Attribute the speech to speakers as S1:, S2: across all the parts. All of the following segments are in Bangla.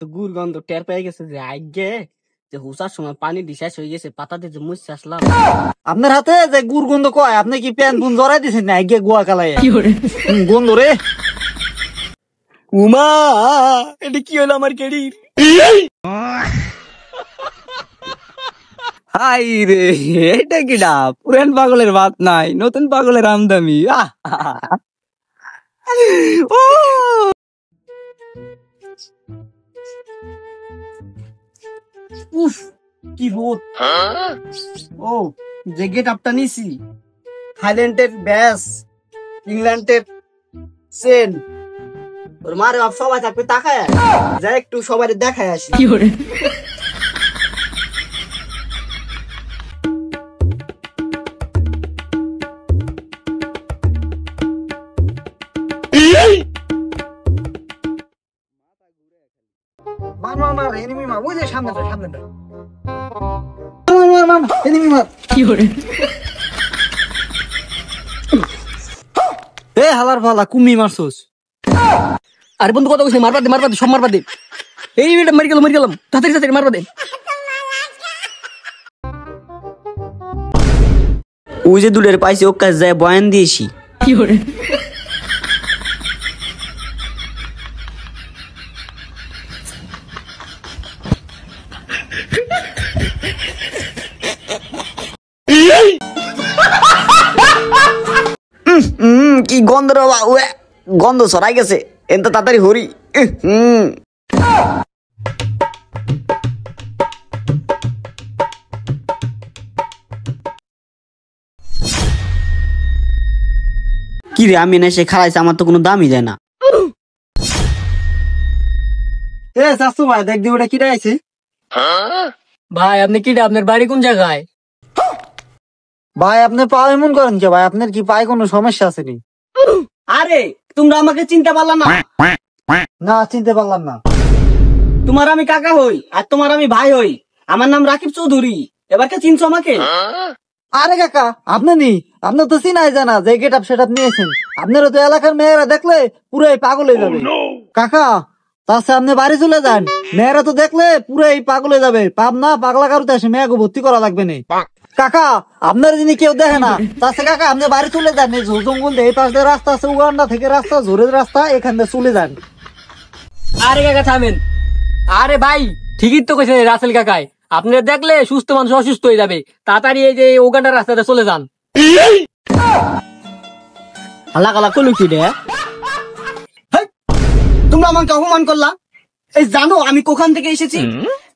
S1: তো গুড় গন্ধ টের পেয়ে গেছে যে আগে যে হুসার সময় পানি ডিসাইস হয়ে গেছে পাতা দিয়ে যে মুছে আসলাম।
S2: আপনার হাতে যে গুড় গন্ধ কয়, আপনি কি প্যান পুন জড়াই দিছেন না আগে গোয়া কালাই গন্ধ রে।
S1: উমা এটা কি হলো আমার কেডির?
S2: হাই রে, এটা কি ডা পুরান পাগলের ভাত নাই, নতুন পাগলের আমদামি। ও উফ কি রোদ। ও যে গেট আপটা নিছি, থাইল্যান্ডের ব্যাস, ইংল্যান্ডের সেন, ওর মারে বাপ সবাই থাকবে তাকায়, যা একটু সবাই দেখায় আসি। মার মার মার এনিমি মার, ওই যে সামনেটা সামনেটা মার মার মার এনিমি মার। কি করে এ হালার ফালা কুমি মারছস?
S1: আরে বন্ধু কথা কইছিস, মারবা দে সব মারবা দে। এই এটা মারি গেলাম তাড়াতাড়ি তাড়াতাড়ি মারবা দে।
S3: ওই যে দুলের পাইছে ও কাজ যায় বয়ান দিয়েছি।
S1: কি করে
S3: কি গন্ধ রে বাবা, গন্ধ ছড়াই গেছে, এত তাড়াতাড়ি হরি। কি রে আমি না সে খারাইছে, আমার তো কোনো দামই যায় না।
S2: এ শাশু ভাই দেখ দি ওটা কিটা আইছে।
S1: ভাই আপনি কিটা, আপনার বাড়ি কোন জায়গায়?
S2: ভাই আপনি পা এমন করেন কে ভাই, আপনার কি পায়ে কোনো সমস্যা আছে নি?
S1: আরে তোমরা আমাকে চিনতে পারলা না?
S2: না চিনতে পারলাম না।
S1: তোমার আমি কাকা হই আর তোমার আমি ভাই হই, আমার নাম রাকিব চৌধুরী। এবার কে চিনছো আমাকে?
S2: আরে কাকা আপনি নি, আপনার তো চিনাই জানা যে গেট আপ সেট আপ নিয়েছেন, আপনারও তো এলাকার মেয়েরা দেখলে পুরাই পাগল হয়ে যাবে। কাকা তাছে আপনি বাড়ি চলে যান, মেয়েরা তো দেখলে পুরাই পাগল হয়ে যাবে। পাবনা পাগলা কারুতে আসে মেয়েকে ভর্তি করা লাগবে না। কাকা আপনার যিনি কেউ দেখে না, তাছে কাকা আপনি বাড়ি চলে যান, এই জঙ্গল এই পাশ দিয়ে রাস্তা আছে, উগান্ডা থেকে রাস্তা, জোরের রাস্তা, এখান দিয়ে চলে যান।
S1: আরে কাকা থামেন। আরে ভাই ঠিকই তো কইছে রাসেল কাকাই, আপনারা দেখলে সুস্থ মানুষ অসুস্থ হয়ে যাবে, তাড়াতাড়ি এই যে ওখানটার রাস্তাতে চলে যান।
S2: হালা কালা কলু কি রে?
S1: তোমরা আমাকে অপমান করলা। এই জানো আমি কোখান থেকে এসেছি?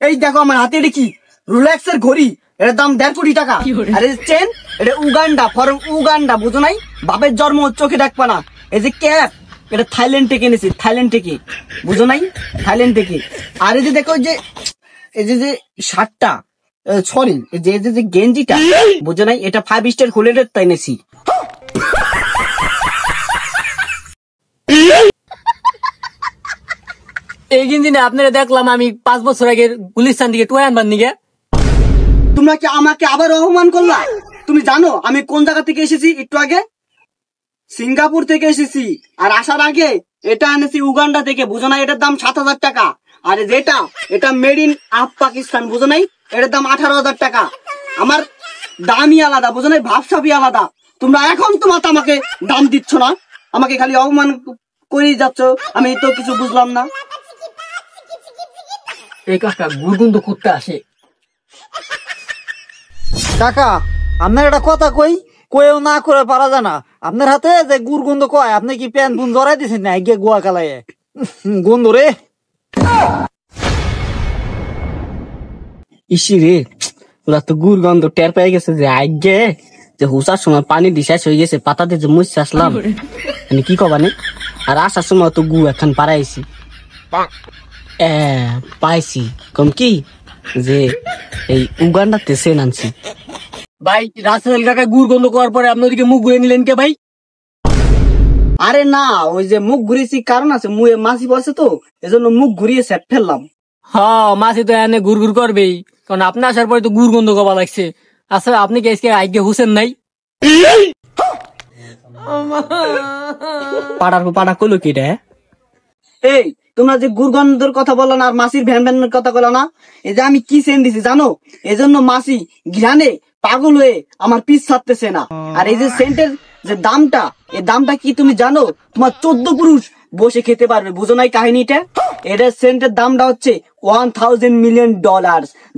S1: এই দেখো আমার হাতে এটা কি, রোলেক্স এর ঘড়ি, এর দাম 1.5 কোটি টাকা। আর এই চেন, এটা উগান্ডা, ফরেন উগান্ডা, বুঝো নাই? বাপের জন্ম চোখে দেখবা না। এই যে ক্যাপ, এটা থাইল্যান্ড থেকে এনেছি, থাইল্যান্ড থেকে, বুঝো নাই? থাইল্যান্ড থেকে। আর এই যে দেখো যে এই যে যে শার্টটা, সরি এই যে যে গেঞ্জিটা, বুঝো নাই? এটা 5 স্টার হোটেলের তাই এনেছি। এই গেঞ্জি না আপনারা দেখলাম আমি 5 বছর আগে গুলিস্তান থেকে টুয়ে আনবার নিগে। তোমরা কি আমাকে আবার অপমান করলা? তুমি জানো আমি কোন জায়গা থেকে এসেছি? একটু আগে সিঙ্গাপুর থেকে এসেছি, আর আসার আগে এটা এনেছি উগান্ডা থেকে, বুঝো না? এটার দাম 7,000 টাকা। আর যেটা এটা মেড ইন আফ পাকিস্তান, বুঝো নাই? এটার দাম 18,000 টাকা। আমার দামই আলাদা, বুঝো নাই? ভাবসাবই আলাদা। তোমরা এখন তোমার আমাকে দাম দিচ্ছ না, আমাকে খালি অপমান করেই যাচ্ছ, আমি তো কিছু বুঝলাম না। এই কাকা গুড়গুন্দ করতে আসে।
S2: কাকা আপনার একটা কথা কই, কয়েও না করে পারা যায় না। আপনার হাতে যে গুড় গন্ধ কয়, আপনি কি প্যান পুন জড়াই দিছেন না আগে গোয়া কালাই গন্ধ রে।
S1: ইসি রে, ওরা তো গুড় গন্ধ টের পেয়ে গেছে যে আগে যে হুসার সময় পানি ডিসাইস হয়ে গেছে পাতা দিয়ে যে মুছে আসলাম, মানে কি কবা নেই। আর আসার সময় তো গু এখন পাড়াইছি, পাইছি কম কি যে এই উগান্ডাতে সেন আনছি। ভাই রাসেল কাকা গুড় গন্ধ করার পরে আপনি ওদিকে মুখ ঘুরে নিলেন কে ভাই? আরে না, ওই যে মুখ ঘুরিয়েছি কারণ আছে, মুয়ে মাছি পড়ছে তো, এজন্য মুখ ঘুরিয়ে সেট ফেললাম। হ্যাঁ মাছি তো এনে ঘুর ঘুর করবেই, কারণ আপনি আসার পরে তো গুড় গন্ধ কবা লাগছে। আচ্ছা আপনি কি আজকে আগে হুসেন নাই? পাড়ার পাড়া কইলো কি রে? এই তোমরা যে গুরগন্ধর কথা বলো না আর মাসির ভ্যান ভ্যানের কথা বলো না, এই যে আমি কি সেন্ট দিছি জানো, এজন্য মাসি ঘ্রাণে পাগল হয়ে আমার পিছ ছাড়তেছে না। আর এই যে সেন্টের যে দামটা, এই দামটা কি তুমি জানো? তোমার 14 পুরুষ বসে খেতে পারবে, বুঝো নাই কাহিনীটা? এটার সেন্টের দামটা হচ্ছে $1,000 মিলিয়ন,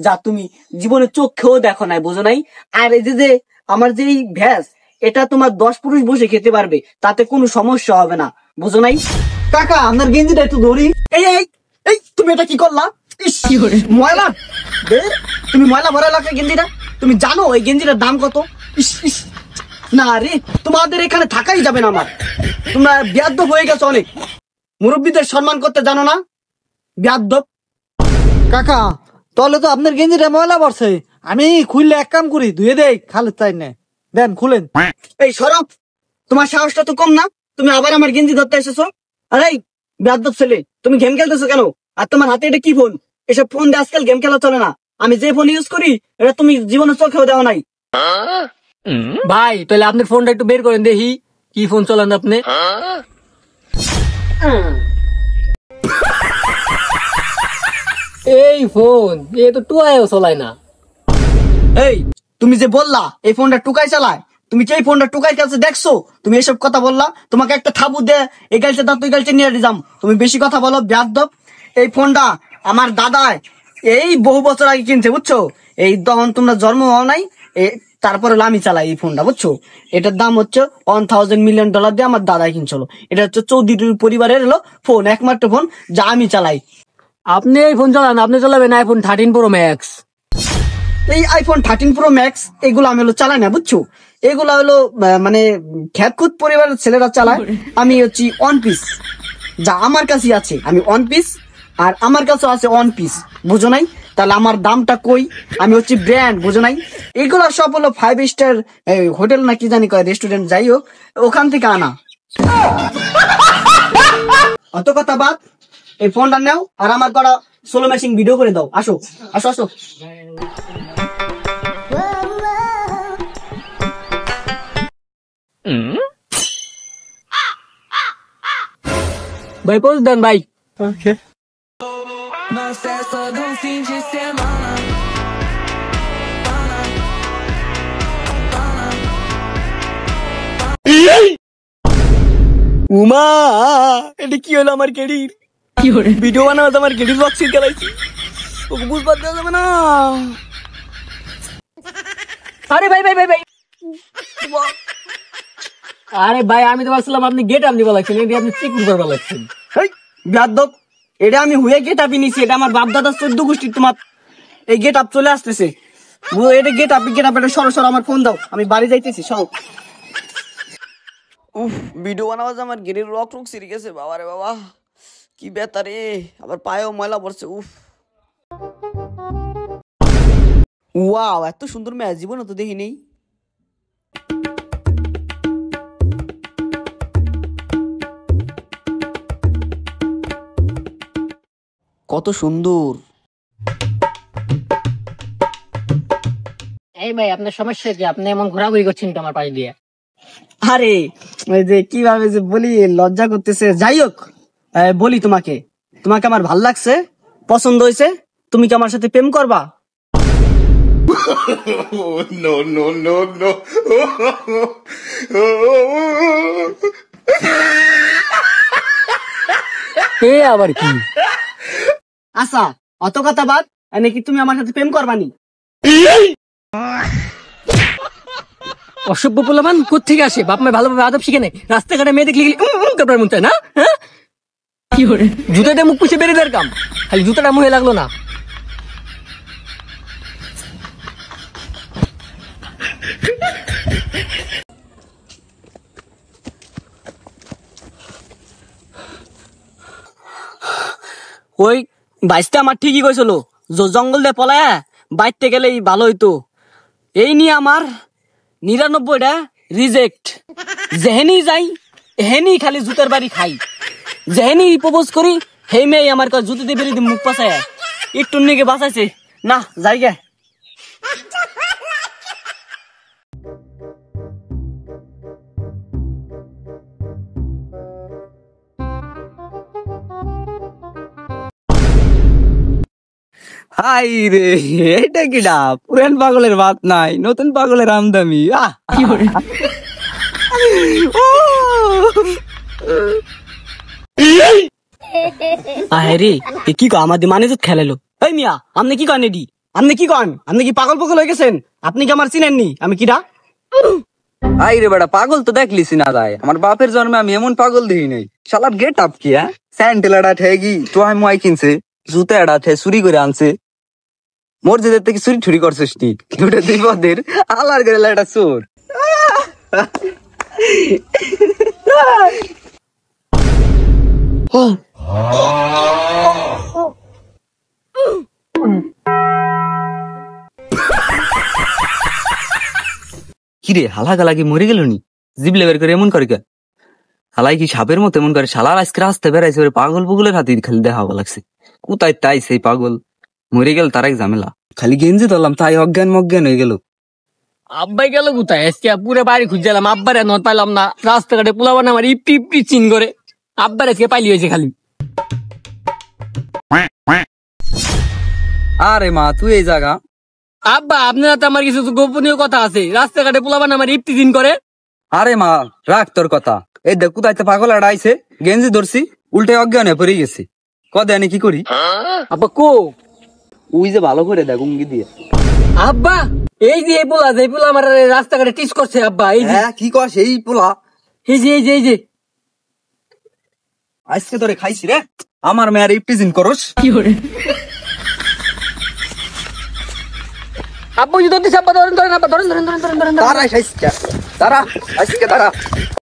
S1: যা তুমি জীবনে চোখেও দেখো নাই, বুঝো নাই? আর এই যে আমার যে এই ভ্যাস, এটা তোমার 10 পুরুষ বসে খেতে পারবে, তাতে কোনো সমস্যা হবে না, বুঝো নাই?
S2: কাকা আপনার গেঞ্জিটা একটু ধরি।
S1: এই এই এই তুমি এটা কি করলা? ইস, ময়লা বে, তুমি ময়লা ভরা লাগছে গেঞ্জিটা। তুমি জানো এই গেঞ্জিটার দাম কত? ইস ইস, না রে, তোমাদের এখানে থাকাই যাবে না আমার। তোমরা বেয়াদ্দপ হয়ে গেছো অনেক, মুরব্বীদের সম্মান করতে জানো না, বেয়াদ্দপ।
S2: কাকা তাহলে তো আপনার গেঞ্জিটা ময়লা পড়ছে, আমি খুললে এক কাম করি, ধুয়ে দেই খালের চাই না, দেন খুলেন।
S1: এই সরব, তোমার সাহসটা তো কম না, তুমি আবার আমার গেঞ্জি ধরতে এসেছো। আরে বেয়াদ্দপ ছেলে, তুমি গেম খেলতেছো কেন? আর তোমার হাতে এটা কি ফোন? এসব ফোন দিয়ে আজকাল গেম খেলা চলে না। আমি যে ফোন ইউজ করি এটা তুমি জীবনে চোখেও দেওয়া নাই।
S4: ভাই তাহলে আপনার ফোনটা একটু বের করেন দেখি কি ফোন চালান আপনি। এই ফোন এ তো টুয়ায়ও চলায় না।
S1: এই তুমি যে বললা এই ফোনটা টুকাই চালায়, তুমি কি এই ফোনটা টুকাই কাছে দেখছো? তুমি এসব কথা বললা, তোমাকে একটা থাবু দে এই গালছে দাঁত ওই গালছে নিয়ে যাম। তুমি বেশি কথা বলো বেয়াদ্দপ। এই ফোনটা আমার দাদায় এই বহু বছর আগে কিনছে, বুঝছো? এই তখন তোমরা জন্ম হও নাই, তারপরে আমি চালাই এই ফোনটা, বুঝছো? এটার দাম হচ্ছে $1,000 মিলিয়ন দিয়ে আমার দাদাই কিনছিল। এটা হচ্ছে চৌধুরী পরিবারের হলো ফোন, একমাত্র ফোন যা আমি চালাই।
S4: আপনি এই ফোন চালান, আপনি চালাবেন আইফোন 13 Pro Max।
S1: এই আইফোন 13 Pro Max এগুলো আমি হলো চালাই না, বুঝছো? এগুলা হলো মানে খ্যাতখুত পরিবারের ছেলেরা চালায়। আমি হচ্ছি ওয়ান পিস, যা আমার কাছে আছে, আমি ওয়ান পিস, আর আমার কাছে আছে ওয়ান পিস, বুঝো নাই? তাহলে আমার দামটা কই? আমি হচ্ছে ব্র্যান্ড, বুঝো নাই? এগুলো সব হলো 5 স্টার হোটেল না কি জানি কয় রেস্টুরেন্ট, যাই হোক ওখান থেকে আনা। অত কথা বাদ, এই ফোনটা নাও আর আমার করা সোলো ম্যাচিং ভিডিও করে দাও। আসো আসো আসো।
S4: ভাই পোজ দেন ভাই।
S1: উমা, এটা কি হলো আমার গেড়ির? ভিডিও বানাতে আমার গেড়ির বক্সির গেলাইছি, ওকে বুঝবার দেওয়া যাবে না।
S4: আরে ভাই ভাই ভাই ভাই, আরে ভাই আমি তো ভাবছিলাম আপনি গেট আপ নিবা লাগছেন, এটা আপনি চিকুর করবা লাগছেন।
S1: হেই বেয়াদ্দপ, এটা আমি হুয়ে গেট আপি নিছি, এটা আমার বাপ দাদা 14 গোষ্ঠীর তোমার এই গেট আপ চলে আসতেছে। এটা গেট আপ এটা সরো সরো, আমার ফোন দাও, আমি বাড়ি যাইতেছি, সরো।
S3: উফ, ভিডিও বানাবো যে আমার গেরির রক রুক সিরে গেছে, বাবা রে বাবা, কি ব্যথা রে, আবার পায়েও ময়লা পড়ছে। উফ, ওয়াও, এত সুন্দর ম্যাচ জীবনে তো দেখি নেই। কত সুন্দর।
S4: এই ভাই আপনার সমস্যা কি? আপনি এমন ঘোরাঘুরি করছেন তো আমার পাশ দিয়ে।
S1: আরে ওই যে কিভাবে যে বলি, লজ্জা করতেছে। যাই হোক, বলি তোমাকে, তোমাকে আমার ভাল লাগছে, পছন্দ হয়েছে, তুমি কি আমার সাথে প্রেম করবা?
S5: No, no, no, no.
S4: এ আবার কি?
S1: আচ্ছা অত কথা বাদ, নাকি তুমি আমার সাথে প্রেম করবানি?
S4: অসভ্য পোলাপান কোত্থেকে আসে? বাপ মায়ের ভালোভাবে আদব শিখে নেই, রাস্তাঘাটে মেয়ে দেখলে কাপড়ের মন চায় না? হ্যাঁ, কি করে জুতাটা মুখ পুষে বেরিয়ে দেওয়ার কাম, খালি জুতাটা মুখে লাগলো না।
S1: ওই বাইশটা আমার ঠিকই কইছিল, জঙ্গল দিয়ে পলায় বাইতে গেলেই ভালো হইতো। এই নিয়ে আমার 99টা রিজেক্ট। যেহেনি যাই হেনি খালি জুতার বাড়ি খাই, যেহেনি প্রপোজ করি হেই মেয়ে আমার কাছে জুতো দিয়ে বেরিয়ে মুখ পাশায় একটু নিকে বাঁচাইছে না, যাই গে।
S6: হাই রে, এটা কিডা? পুরান পাগলের ভাত নাই, নতুন পাগলের আমদামি।
S4: আরে এ কি কো আমাদের মানে তো খেলালো। এই মিয়া আপনি কি করেন এডি? আপনি কি করেন? আপনি কি পাগল পাগল হয়ে গেছেন? আপনি কি আমার চিনেননি? আমি কিডা?
S6: হাই রে বেটা, পাগল তো দেখলিস না যায়। আমার বাপের জন্মে আমি এমন পাগল দেখি নাই। শালার গেট আপ কি? হ্যাঁ, স্যান্ডেল আড়া ঠেগি তোহাই মুয়াই কিনছে, জুতা আড়া ঠে চুরি করে আনছে। মসজিদের থেকে চুরি ঠুরি করছিস নি? দুটো দুই পদের আলার গেলে একটা চোর। কিরে হালা গালা কি মরে গেল নি? জিবলে বের করে এমন করে কে? হালাই কি সাপের মতো এমন করে? শালার আজকে রাস্তা বেড়াইছে, ওরে পাগল পুগলের হাতে খালি দেখা ভালো লাগছে। কোথায় তাই সেই পাগল মরে গেল, তার এক ঝামেলা। খালি গেঞ্জি ধরলাম তাই অজ্ঞান মজ্ঞান হয়ে গেল।
S4: আব্বাই গেল কোথায়? আজকে পুরো বাড়ি খুঁজছিলাম, আব্বার এখন পাইলাম না। রাস্তাঘাটে পোলাবান আমার ইপি ইপি চিন করে। আব্বার আজকে পাইলি হয়েছে খালি।
S6: আরে মা তুই এই জায়গা?
S4: আব্বা আপনারা তো আমার কিছু গোপনীয় কথা আছে। রাস্তাঘাটে পোলাবান আমার ইপি চিন করে।
S6: আরে মা রাখ তোর কথা। এই দেখ কোথায় তো পাগল আড়াইছে, গেঞ্জি ধরছি উল্টে অজ্ঞান হয়ে পড়ে গেছে। কদে কি করি?
S4: আব্বা কো?
S6: ওই যে ভালো করে দেখ উঙ্গি দিয়ে।
S4: আব্বা এই যে এই পোলা আমার রাস্তাঘাটে টিস করছে। আব্বা এই যে
S6: হ্যাঁ কি কর সেই পোলা?
S4: এই যে এই যে এই যে
S6: আজকে তোরে খাইছি রে। আমার মেয়ার ইপটিজিন করস।
S4: আব্বু যদি ধরতে আব্বা ধরেন ধরেন আব্বা ধরেন ধরেন ধরেন ধরেন ধরেন
S6: তারা খাইছি, তারা আজকে তারা